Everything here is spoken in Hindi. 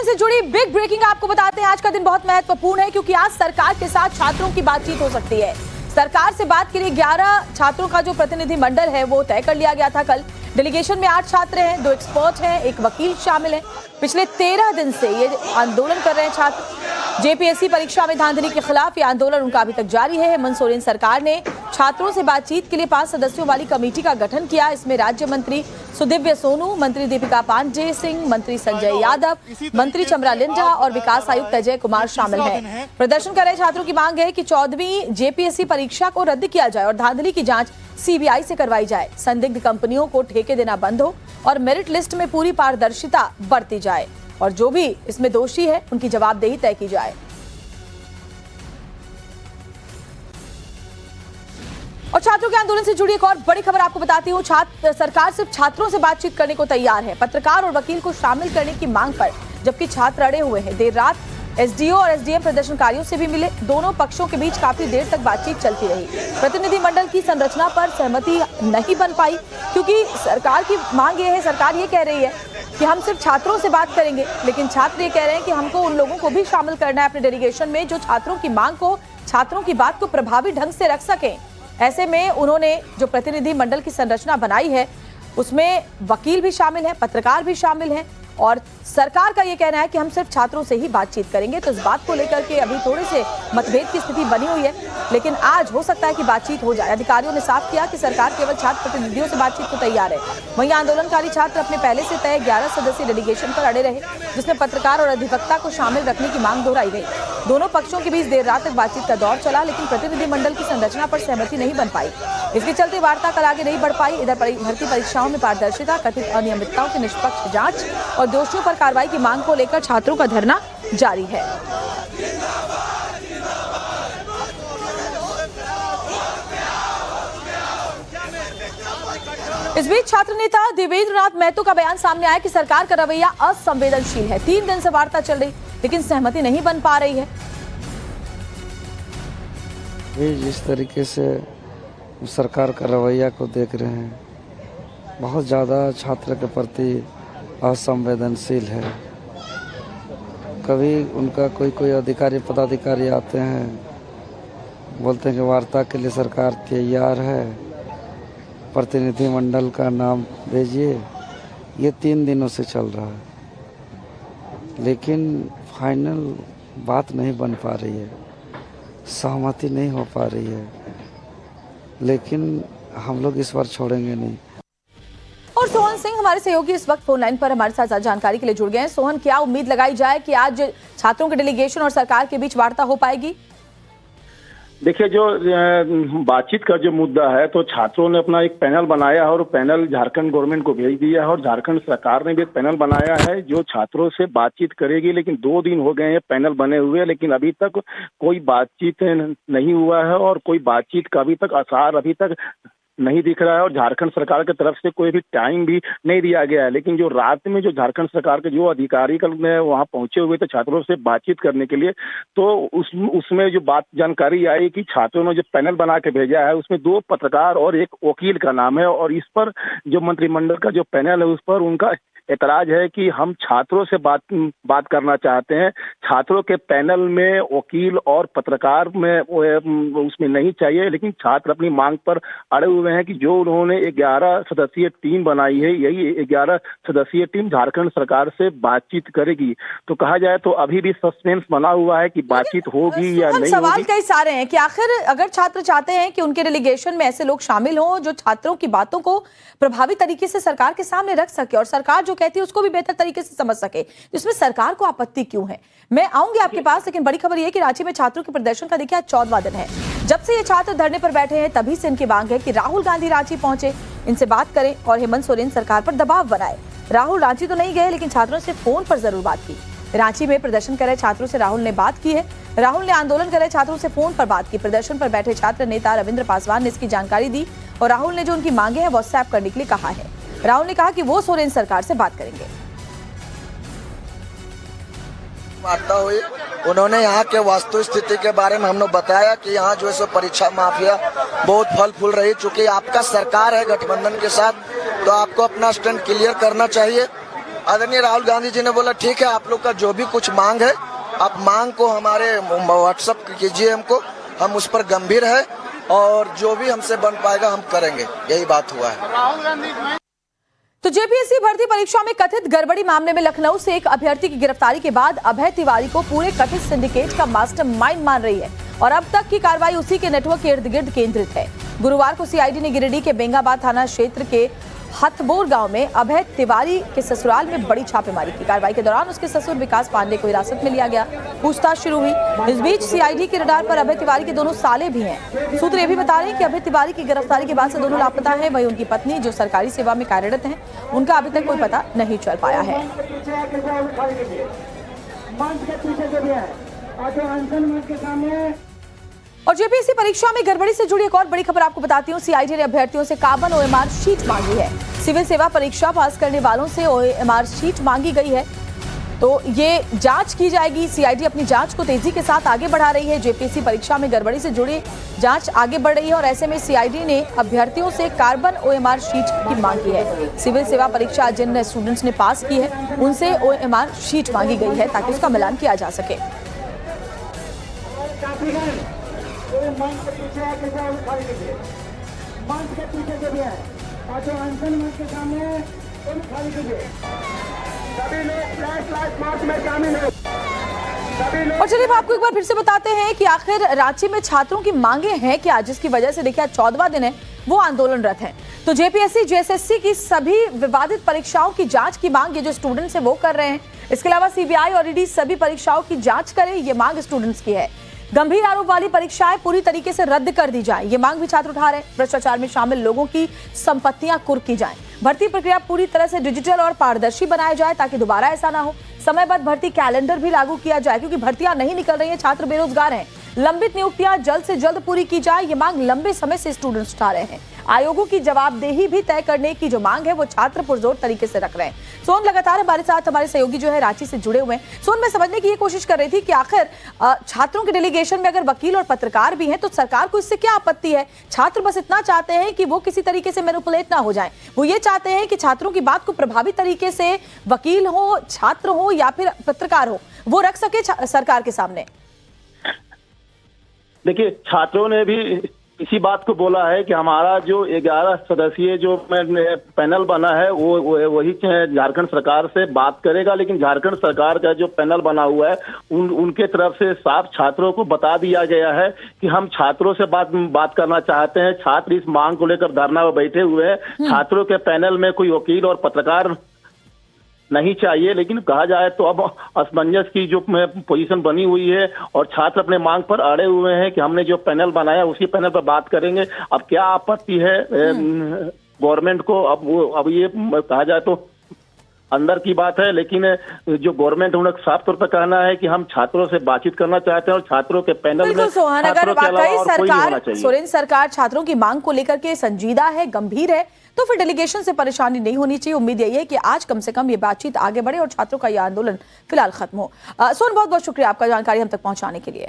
आंदोलन से जुड़ी बिग ब्रेकिंग आपको बताते हैं। आज का दिन बहुत महत्वपूर्ण है क्योंकि आज सरकार के साथ छात्रों की बातचीत हो सकती है। सरकार से बात के लिए 11 छात्रों का जो प्रतिनिधि मंडल है वो तय कर लिया गया था कल। डेलीगेशन में 8 छात्र हैं, 2 एक्सपर्ट हैं, 1 वकील शामिल है। पिछले 13 दिन से ये आंदोलन कर रहे हैं छात्र। जेपीएससी परीक्षा में धांधली के खिलाफ ये आंदोलन उनका अभी तक जारी है। हेमंत सोरेन सरकार ने छात्रों से बातचीत के लिए 5 सदस्यों वाली कमेटी का गठन किया। इसमें राज्य मंत्री सुदिव्य सोनू, मंत्री दीपिका पांडे सिंह, मंत्री संजय यादव, मंत्री चमरा लिंडा और विकास आयुक्त अजय कुमार शामिल हैं। प्रदर्शन कर रहे छात्रों की मांग है कि 14वीं जेपीएससी परीक्षा को रद्द किया जाए और धांधली की जांच सीबीआई से करवाई जाए। संदिग्ध कंपनियों को ठेके देना बंद हो और मेरिट लिस्ट में पूरी पारदर्शिता बरती जाए और जो भी इसमें दोषी है उनकी जवाबदेही तय की जाए। और छात्रों के आंदोलन से जुड़ी एक और बड़ी खबर आपको बताती हूँ। सरकार सिर्फ छात्रों से बातचीत करने को तैयार है, पत्रकार और वकील को शामिल करने की मांग पर, जबकि छात्र अड़े हुए हैं। देर रात एसडीओ और एसडीएम प्रदर्शनकारियों से भी मिले। दोनों पक्षों के बीच काफी देर तक बातचीत चलती रही। प्रतिनिधिमंडल की संरचना पर सहमति नहीं बन पाई क्योंकि सरकार की मांग ये है, सरकार ये कह रही है कि हम सिर्फ छात्रों से बात करेंगे, लेकिन छात्र ये कह रहे हैं कि हमको उन लोगों को भी शामिल करना है अपने डेलीगेशन में जो छात्रों की मांग को, छात्रों की बात को प्रभावी ढंग से रख सकें। ऐसे में उन्होंने जो प्रतिनिधि मंडल की संरचना बनाई है उसमें वकील भी शामिल है, पत्रकार भी शामिल हैं और सरकार का ये कहना है कि हम सिर्फ छात्रों से ही बातचीत करेंगे। तो इस बात को लेकर के अभी थोड़े से मतभेद की स्थिति बनी हुई है, लेकिन आज हो सकता है कि बातचीत हो जाए। अधिकारियों ने साफ किया कि सरकार केवल छात्र प्रतिनिधियों से बातचीत को तैयार है। वहीं आंदोलनकारी छात्र अपने पहले से तय 11 सदस्यीय डेलीगेशन पर अड़े रहे, जिसमें पत्रकार और अधिवक्ता को शामिल रखने की मांग दोहराई गई। दोनों पक्षों के बीच देर रात तक बातचीत का दौर चला, लेकिन प्रतिनिधिमंडल की संरचना पर सहमति नहीं बन पाई। इसके चलते वार्ता कल आगे नहीं बढ़ पाई। इधर भर्ती परीक्षाओं में पारदर्शिता, कथित अनियमितताओं की निष्पक्ष जांच और दोषियों पर कार्रवाई की मांग को लेकर छात्रों का धरना जारी है। इस बीच छात्र नेता देवेंद्र नाथ महतो का बयान सामने आया कि सरकार का रवैया असंवेदनशील है। 3 दिन से वार्ता चल रही लेकिन सहमति नहीं बन पा रही है। जिस तरीके से सरकार का रवैया को देख रहे हैं, बहुत ज़्यादा छात्र के प्रति असंवेदनशील है। कभी उनका कोई अधिकारी पदाधिकारी आते हैं, बोलते हैं कि वार्ता के लिए सरकार तैयार है, प्रतिनिधिमंडल का नाम भेजिए। ये 3 दिनों से चल रहा है, लेकिन फाइनल बात नहीं बन पा रही है, सहमति नहीं हो पा रही है। लेकिन हम लोग इस बार छोड़ेंगे नहीं। और सोहन सिंह हमारे सहयोगी इस वक्त फोन लाइन पर हमारे साथ जानकारी के लिए जुड़ गए हैं। सोहन, क्या उम्मीद लगाई जाए कि आज छात्रों के डेलीगेशन और सरकार के बीच वार्ता हो पाएगी? देखिए, जो बातचीत का जो मुद्दा है, तो छात्रों ने अपना एक पैनल बनाया है और पैनल झारखंड गवर्नमेंट को भेज दिया है और झारखंड सरकार ने भी एक पैनल बनाया है जो छात्रों से बातचीत करेगी। लेकिन 2 दिन हो गए हैं पैनल बने हुए, लेकिन अभी तक कोई बातचीत नहीं हुआ है और कोई बातचीत का अभी तक आसार अभी तक नहीं दिख रहा है और झारखंड सरकार की तरफ से कोई भी टाइम भी नहीं दिया गया है। लेकिन जो रात में जो झारखंड सरकार के जो अधिकारी कल वहां पहुंचे हुए थे छात्रों से बातचीत करने के लिए, तो उसमें जो बात जानकारी आई कि छात्रों ने जो पैनल बना के भेजा है उसमें 2 पत्रकार और 1 वकील का नाम है और इस पर जो मंत्रिमंडल का जो पैनल है उस पर उनका एतराज है कि हम छात्रों से बात करना चाहते हैं। छात्रों के पैनल में वकील और पत्रकार में उसमें नहीं चाहिए, लेकिन छात्र अपनी मांग पर अड़े हुए हैं कि जो उन्होंने 11 सदस्यीय टीम बनाई है, यही 11 सदस्यीय टीम झारखंड सरकार से बातचीत करेगी। तो कहा जाए तो अभी भी सस्पेंस बना हुआ है कि बातचीत होगी या नहीं। सवाल कई सारे हैं कि आखिर अगर छात्र चाहते हैं कि उनके डेलीगेशन में ऐसे लोग शामिल हों जो छात्रों की बातों को प्रभावी तरीके से सरकार के सामने रख सके और सरकार जो कहती है उसको भी बेहतर तरीके से समझ सके, इसमें सरकार को आपत्ति क्यों है? मैं आऊंगी आपके पास, लेकिन बड़ी खबर यह है कि रांची में छात्रों के प्रदर्शन का देखिए आज 14वां दिन है। जब से ये छात्र धरने पर बैठे हैं तभी से इनकी मांग है कि राहुल गांधी रांची पहुंचे, इनसे बात करें और हेमंत सोरेन सरकार पर दबाव बनाए। राहुल रांची तो नहीं गए, लेकिन छात्रों से फोन पर जरूर बात की। रांची में प्रदर्शन कर रहे छात्रों से राहुल ने बात की है। राहुल ने आंदोलन कर रहे छात्रों से फोन पर बात की। प्रदर्शन पर बैठे छात्र नेता रविंद्र पासवान ने इसकी जानकारी दी और राहुल ने जो उनकी मांगे हैं व्हाट्सएप करने के लिए कहा है। राहुल ने कहा कि वो सोरेन सरकार से बात करेंगे। वार्ता हुई, उन्होंने यहाँ के वास्तु स्थिति के बारे में हमने बताया कि यहाँ जो है सो परीक्षा माफिया बहुत फल फूल रही। चूंकि आपका सरकार है गठबंधन के साथ, तो आपको अपना स्टैंड क्लियर करना चाहिए आदरणीय राहुल गांधी जी ने बोला ठीक है, आप लोग का जो भी कुछ मांग है आप मांग को हमारे व्हाट्सएप कीजिए हमको, हम उस पर गंभीर है और जो भी हमसे बन पाएगा हम करेंगे, यही बात हुआ है। तो जेपीएससी भर्ती परीक्षा में कथित गड़बड़ी मामले में लखनऊ से एक अभ्यर्थी की गिरफ्तारी के बाद अभय तिवारी को पूरे कथित सिंडिकेट का मास्टरमाइंड मान रही है और अब तक की कार्रवाई उसी के नेटवर्क के इर्द गिर्द केंद्रित है। गुरुवार को सीआईडी ने गिरिडीह के बेंगाबाद थाना क्षेत्र के हथबोर गांव में अभय तिवारी के ससुराल में बड़ी छापेमारी की। कार्रवाई के दौरान उसके ससुर विकास पांडे को हिरासत में लिया गया, पूछताछ शुरू हुई। इस बीच सीआईडी के रडार पर अभय तिवारी के दोनों साले भी हैं। सूत्र ये भी बता रहे हैं कि अभय तिवारी की गिरफ्तारी के बाद से दोनों लापता हैं। वहीं उनकी पत्नी जो सरकारी सेवा में कार्यरत हैं, उनका अभी तक कोई पता नहीं चल पाया है। और जेपीएससी परीक्षा में गड़बड़ी से जुड़ी एक और बड़ी खबर आपको बताती हूँ। सीआईडी ने अभ्यर्थियों से कार्बन ओएमआर शीट मांगी है। सिविल सेवा परीक्षा पास करने वालों से ओएमआर शीट मांगी गई है, तो ये जांच की जाएगी। सीआईडी अपनी जांच को तेजी के साथ आगे बढ़ा रही है। जेपीएससी परीक्षा में गड़बड़ी से जुड़ी जांच आगे बढ़ रही है और ऐसे में सीआईडी ने अभ्यर्थियों से कार्बन ओएमआर शीट की मांग की है। सिविल सेवा परीक्षा जिन स्टूडेंट्स ने पास की है उनसे ओएमआर शीट मांगी गई है ताकि उसका मिलान किया जा सके। मंच के पीछे आके जाओ, खाली कीजिए। मंच के पीछे जो भी है और जो अनशन मंच के सामने है उन खाली कीजिए। सभी लोग फ्लैश लाइट मार्च में शामिल हैं। और चलिए आपको एक बार फिर से बताते हैं कि आखिर रांची में छात्रों की मांगे हैं क्या, जिसकी वजह से देखिए 14वां दिन है वो आंदोलनरत हैं। तो जेपीएससी जेएसएससी की सभी विवादित परीक्षाओं की जांच की मांग ये जो स्टूडेंट्स है वो कर रहे हैं। इसके अलावा सीबीआई और ईडी सभी परीक्षाओं की जांच करे, ये मांग स्टूडेंट्स की है। गंभीर आरोप वाली परीक्षाएं पूरी तरीके से रद्द कर दी जाए, ये मांग भी छात्र उठा रहे हैं। भ्रष्टाचार में शामिल लोगों की संपत्तियां कुर्क की जाएं। भर्ती प्रक्रिया पूरी तरह से डिजिटल और पारदर्शी बनाया जाए ताकि दोबारा ऐसा ना हो। समयबद्ध भर्ती कैलेंडर भी लागू किया जाए क्योंकि भर्तियां नहीं निकल रही हैं, छात्र बेरोजगार हैं। लंबित नियुक्तियां जल्द से जल्द पूरी की जाए, ये मांग लंबे समय से स्टूडेंट्स उठा रहे हैं। आयोगों की जवाबदेही भी तय करने की जो मांग है वो छात्र पुरजोर तरीके से रख रहे हैं। सोन लगातार हमारे साथ हमारे सहयोगी जो है रांची से जुड़े हुए हैं। सोन, मैं समझने की ये कोशिश कर रही थी कि आखिर छात्रों के डेलीगेशन में अगर वकील और पत्रकार भी हैं तो सरकार को इससे क्या आपत्ति है? छात्र बस इतना चाहते हैं कि वो किसी तरीके से मैनिपुलेट ना हो जाए। वो ये चाहते हैं कि छात्रों की बात को प्रभावी तरीके से वकील हो, छात्र हो या फिर पत्रकार हो, वो रख सके सरकार के सामने। देखिए, छात्रों ने भी इसी बात को बोला है कि हमारा जो 11 सदस्यीय जो पैनल बना है वो वही झारखंड सरकार से बात करेगा, लेकिन झारखंड सरकार का जो पैनल बना हुआ है उनके तरफ से साफ छात्रों को बता दिया गया है कि हम छात्रों से बात करना चाहते हैं। छात्र इस मांग को लेकर धरना में बैठे हुए हैं। छात्रों के पैनल में कोई वकील और पत्रकार नहीं चाहिए, लेकिन कहा जाए तो अब असमंजस की जो पोजीशन बनी हुई है और छात्र अपने मांग पर अड़े हुए हैं कि हमने जो पैनल बनाया उसी पैनल पर बात करेंगे। अब क्या आपत्ति है गवर्नमेंट को? अब ये कहा जाए तो अंदर की बात है, लेकिन जो गवर्नमेंट उन्हें साफ तौर पर कहना है कि हम छात्रों से बातचीत करना चाहते हैं और छात्रों के पैनल में सोहन, अगर वाकई सोरेन सरकार छात्रों की मांग को लेकर के संजीदा है, गंभीर है, तो फिर डेलीगेशन से परेशानी नहीं होनी चाहिए। उम्मीद यही है कि आज कम से कम ये बातचीत आगे बढ़े और छात्रों का ये आंदोलन फिलहाल खत्म हो। सोहन, बहुत बहुत शुक्रिया आपका जानकारी हम तक पहुंचाने के लिए।